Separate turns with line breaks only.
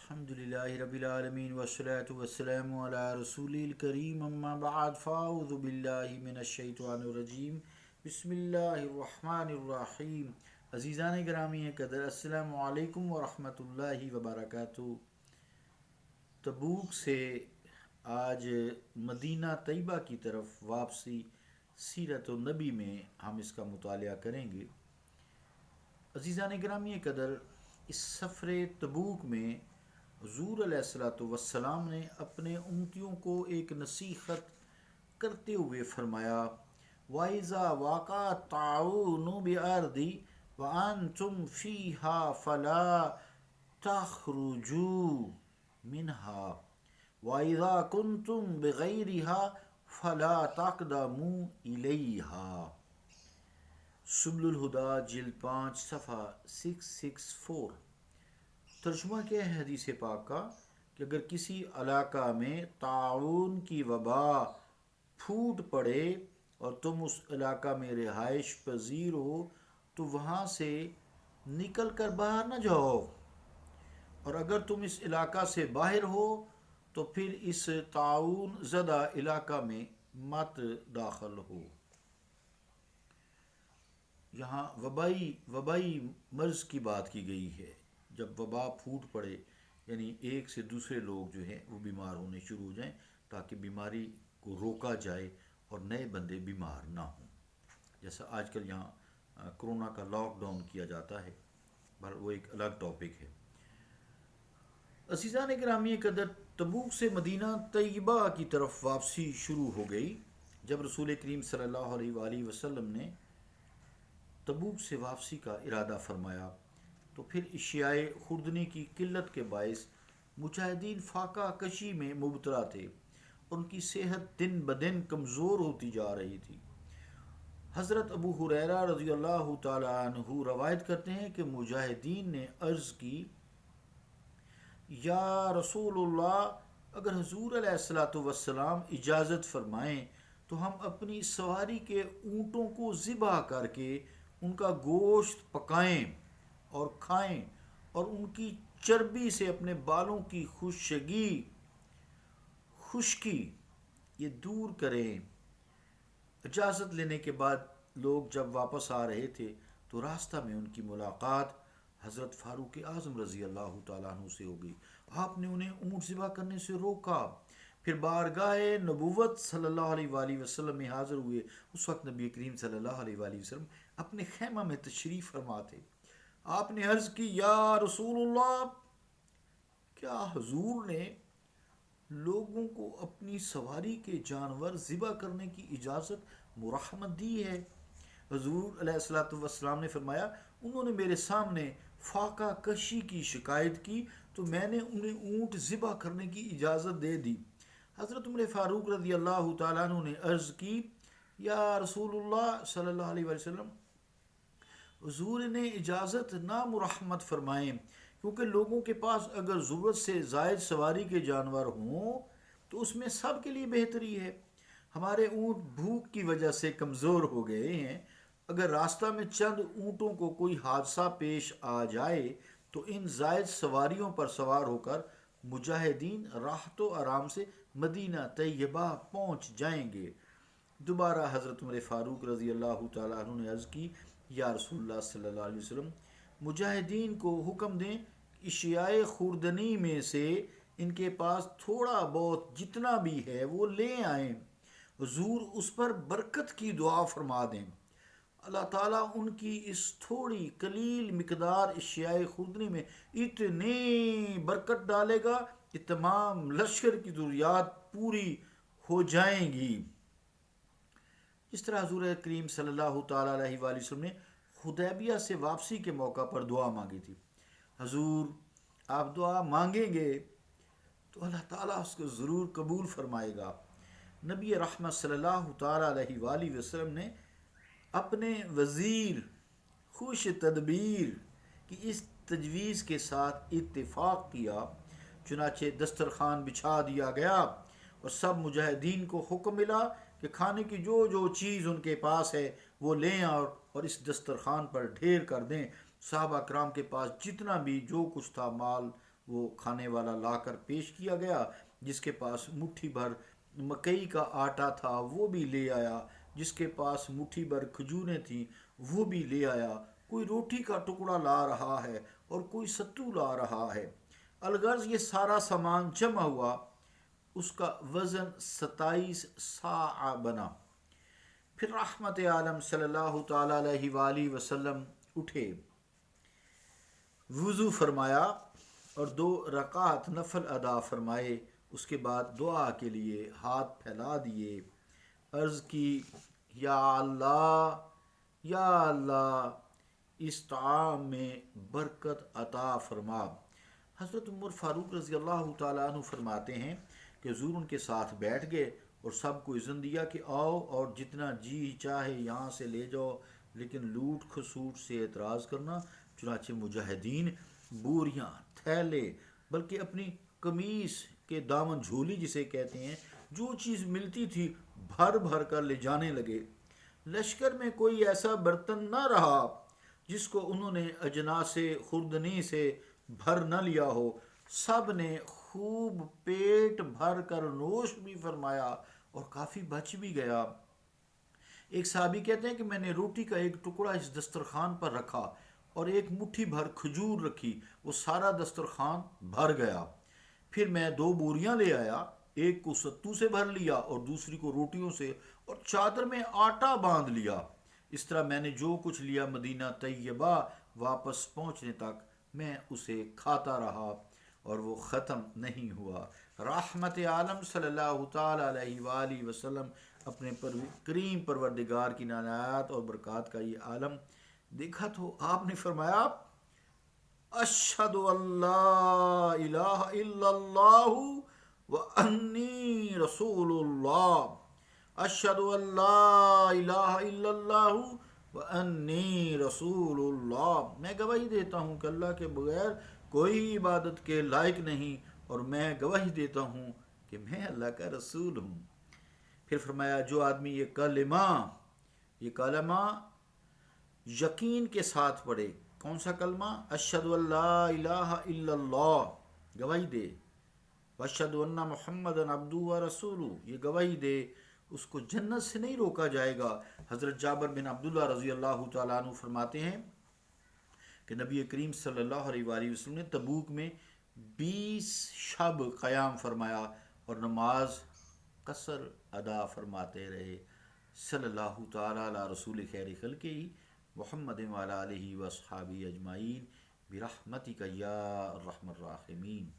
الحمدللہ رب العالمین والصلاة والسلام علی رسول الکریم اما بعد فاعوذ باللہ من الشیطان الرجیم بسم اللہ الرحمن الرحیم۔ عزیزان گرامی قدر، السلام علیکم ورحمۃ اللہ وبرکاتہ۔ تبوک سے آج مدینہ طیبہ کی طرف واپسی، سیرت النبی میں ہم اس کا مطالعہ کریں گے۔ عزیزان گرامی قدر، اس سفر تبوک میں حضور علیہ السلام نے اپنے امتیوں کو ایک نصیحت کرتے ہوئے فرمایا، وَإِذَا وَقَعَ الطَّاعُونُ بِأَرْضٍ وَأَنْتُمْ فِيهَا فَلَا تَخْرُجُوا مِنْهَا وَإِذَا كُنْتُمْ بِغَيْرِهَا فَلَا تَقْدَمُوا إِلَيْهَا۔ سبل الہدا جلد 5 صفحہ 664۔ ترجمہ کیا ہے حدیث پاک کا کہ اگر کسی علاقہ میں طاعون کی وبا پھوٹ پڑے اور تم اس علاقہ میں رہائش پذیر ہو تو وہاں سے نکل کر باہر نہ جاؤ، اور اگر تم اس علاقہ سے باہر ہو تو پھر اس طاعون زدہ علاقہ میں مت داخل ہو۔ یہاں وبائی مرض کی بات کی گئی ہے۔ جب وبا پھوٹ پڑے یعنی ایک سے دوسرے لوگ جو ہیں وہ بیمار ہونے شروع ہو جائیں تاکہ بیماری کو روکا جائے اور نئے بندے بیمار نہ ہوں، جیسا آج کل یہاں کرونا کا لاک ڈاؤن کیا جاتا ہے، پر وہ ایک الگ ٹاپک ہے۔ عزیزان گرامی قدر، تبوک سے مدینہ طیبہ کی طرف واپسی شروع ہو گئی۔ جب رسول کریم صلی اللہ علیہ وآلہ وسلم نے تبوک سے واپسی کا ارادہ فرمایا تو پھر اشیاء خوردنی کی قلت کے باعث مجاہدین فاقہ کشی میں مبتلا تھے، ان کی صحت دن بدن کمزور ہوتی جا رہی تھی۔ حضرت ابو ہریرہ رضی اللہ تعالی عنہ روایت کرتے ہیں کہ مجاہدین نے عرض کی، یا رسول اللہ، اگر حضور علیہ السلام اجازت فرمائیں تو ہم اپنی سواری کے اونٹوں کو ذبح کر کے ان کا گوشت پکائیں اور کھائیں اور ان کی چربی سے اپنے بالوں کی خشکی یہ دور کریں۔ اجازت لینے کے بعد لوگ جب واپس آ رہے تھے تو راستہ میں ان کی ملاقات حضرت فاروق اعظم رضی اللہ تعالیٰ عنہ سے ہو گئی۔ آپ نے انہیں اونٹ ذبح کرنے سے روکا، پھر بارگاہ نبوت صلی اللہ علیہ وآلہ وسلم میں حاضر ہوئے۔ اس وقت نبی کریم صلی اللہ علیہ وآلہ وسلم اپنے خیمہ میں تشریف فرما تھے۔ آپ نے عرض کی، یا رسول اللہ، کیا حضور نے لوگوں کو اپنی سواری کے جانور ذبح کرنے کی اجازت مرحمت دی ہے؟ حضور علیہ السلام نے فرمایا، انہوں نے میرے سامنے فاقہ کشی کی شکایت کی تو میں نے انہیں اونٹ ذبح کرنے کی اجازت دے دی۔ حضرت عمر فاروق رضی اللہ تعالیٰ عنہ نے عرض کی، یا رسول اللہ صلی اللہ علیہ وسلم، حضور نے اجازت نہ مرحمت فرمائیں، کیونکہ لوگوں کے پاس اگر ضرورت سے زائد سواری کے جانور ہوں تو اس میں سب کے لیے بہتری ہے۔ ہمارے اونٹ بھوک کی وجہ سے کمزور ہو گئے ہیں، اگر راستہ میں چند اونٹوں کو کوئی حادثہ پیش آ جائے تو ان زائد سواریوں پر سوار ہو کر مجاہدین راحت و آرام سے مدینہ طیبہ پہنچ جائیں گے۔ دوبارہ حضرت عمر فاروق رضی اللہ تعالیٰ عنہ نے عرض کی، یا رسول اللہ صلی اللہ علیہ وسلم، مجاہدین کو حکم دیں کہ اشیاء خوردنی میں سے ان کے پاس تھوڑا بہت جتنا بھی ہے وہ لے آئیں، حضور اس پر برکت کی دعا فرما دیں۔ اللہ تعالیٰ ان کی اس تھوڑی قلیل مقدار اشیاء خوردنی میں اتنی برکت ڈالے گا کہ تمام لشکر کی ضروریات پوری ہو جائیں گی۔ اس طرح حضور کریم صلی اللہ تعالیٰ علیہ وآلہ وسلم نے حدیبیہ سے واپسی کے موقع پر دعا مانگی تھی۔ حضور، آپ دعا مانگیں گے تو اللہ تعالیٰ اس کو ضرور قبول فرمائے گا۔ نبی رحمت صلی اللہ تعالیٰ علیہ وآلہ وسلم نے اپنے وزیر خوش تدبیر کی اس تجویز کے ساتھ اتفاق کیا، چنانچہ دسترخوان بچھا دیا گیا اور سب مجاہدین کو حکم ملا کہ کھانے کی جو چیز ان کے پاس ہے وہ لیں اور اس دسترخوان پر ڈھیر کر دیں۔ صحابہ کرام کے پاس جتنا بھی جو کچھ تھا مال وہ کھانے والا لا کر پیش کیا گیا، جس کے پاس مٹھی بھر مکئی کا آٹا تھا وہ بھی لے آیا، جس کے پاس مٹھی بھر کھجوریں تھیں وہ بھی لے آیا، کوئی روٹی کا ٹکڑا لا رہا ہے اور کوئی ستو لا رہا ہے۔ الغرض یہ سارا سامان جمع ہوا، اس کا وزن 27 صاع بنا۔ پھر رحمت عالم صلی اللہ تعالی علیہ وآلہ وسلم اٹھے، وضو فرمایا اور 2 رکعت نفل ادا فرمائے، اس کے بعد دعا کے لیے ہاتھ پھیلا دیے، عرض کی یا اللہ یا اللہ اس طعام میں برکت عطا فرما۔ حضرت عمر فاروق رضی اللہ تعالیٰ عنہ فرماتے ہیں کہ حضور ان کے ساتھ بیٹھ گئے اور سب کو اذن دیا کہ آؤ اور جتنا جی چاہے یہاں سے لے جاؤ، لیکن لوٹ کھسوٹ سے اعتراض کرنا۔ چنانچہ مجاہدین بوریاں، تھیلے، بلکہ اپنی قمیص کے دامن، جھولی جسے کہتے ہیں، جو چیز ملتی تھی بھر بھر کر لے جانے لگے۔ لشکر میں کوئی ایسا برتن نہ رہا جس کو انہوں نے اجناس خوردنی سے بھر نہ لیا ہو، سب نے خوب پیٹ بھر کر نوش بھی فرمایا اور کافی بچ بھی گیا۔ ایک صحابی کہتے ہیں کہ میں نے روٹی کا ایک ٹکڑا اس دسترخوان پر رکھا اور ایک مٹھی بھر کھجور رکھی، وہ سارا دسترخوان بھر گیا۔ پھر میں 2 بوریاں لے آیا، ایک کو ستو سے بھر لیا اور دوسری کو روٹیوں سے، اور چادر میں آٹا باندھ لیا۔ اس طرح میں نے جو کچھ لیا مدینہ طیبہ واپس پہنچنے تک میں اسے کھاتا رہا اور وہ ختم نہیں ہوا۔ رحمت عالم صلی اللہ تعالی علیہ وآلہ وسلم اپنے کریم پروردگار کی عنایات اور برکات کا یہ عالم دیکھا تو آپ نے فرمایا اشہد ان لا الہ الا اللہ وانی رسول اللہ، اشہد ان لا الہ الا اللہ وانی رسول اللہ، میں گواہی دیتا ہوں کہ اللہ کے بغیر کوئی عبادت کے لائق نہیں، اور میں گواہی دیتا ہوں کہ میں اللہ کا رسول ہوں۔ پھر فرمایا جو آدمی یہ کلمہ یقین کے ساتھ پڑھے، کون سا کلمہ؟ اشہد ان لا الہ الا اللہ، گواہی دے، واشہد ان محمدًا عبدہ ورسولہ، یہ گواہی دے، اس کو جنت سے نہیں روکا جائے گا۔ حضرت جابر بن عبداللہ رضی اللہ تعالیٰ عنہ فرماتے ہیں کہ نبی کریم صلی اللہ علیہ وآلہ وسلم نے تبوک میں 20 شب قیام فرمایا اور نماز قصر ادا فرماتے رہے۔ صلی اللہ تعالیٰ علی رسول خیر خلقہ محمد وعلی آلہ واصحابہ اجمعین برحمتک یا ارحم الراحمین۔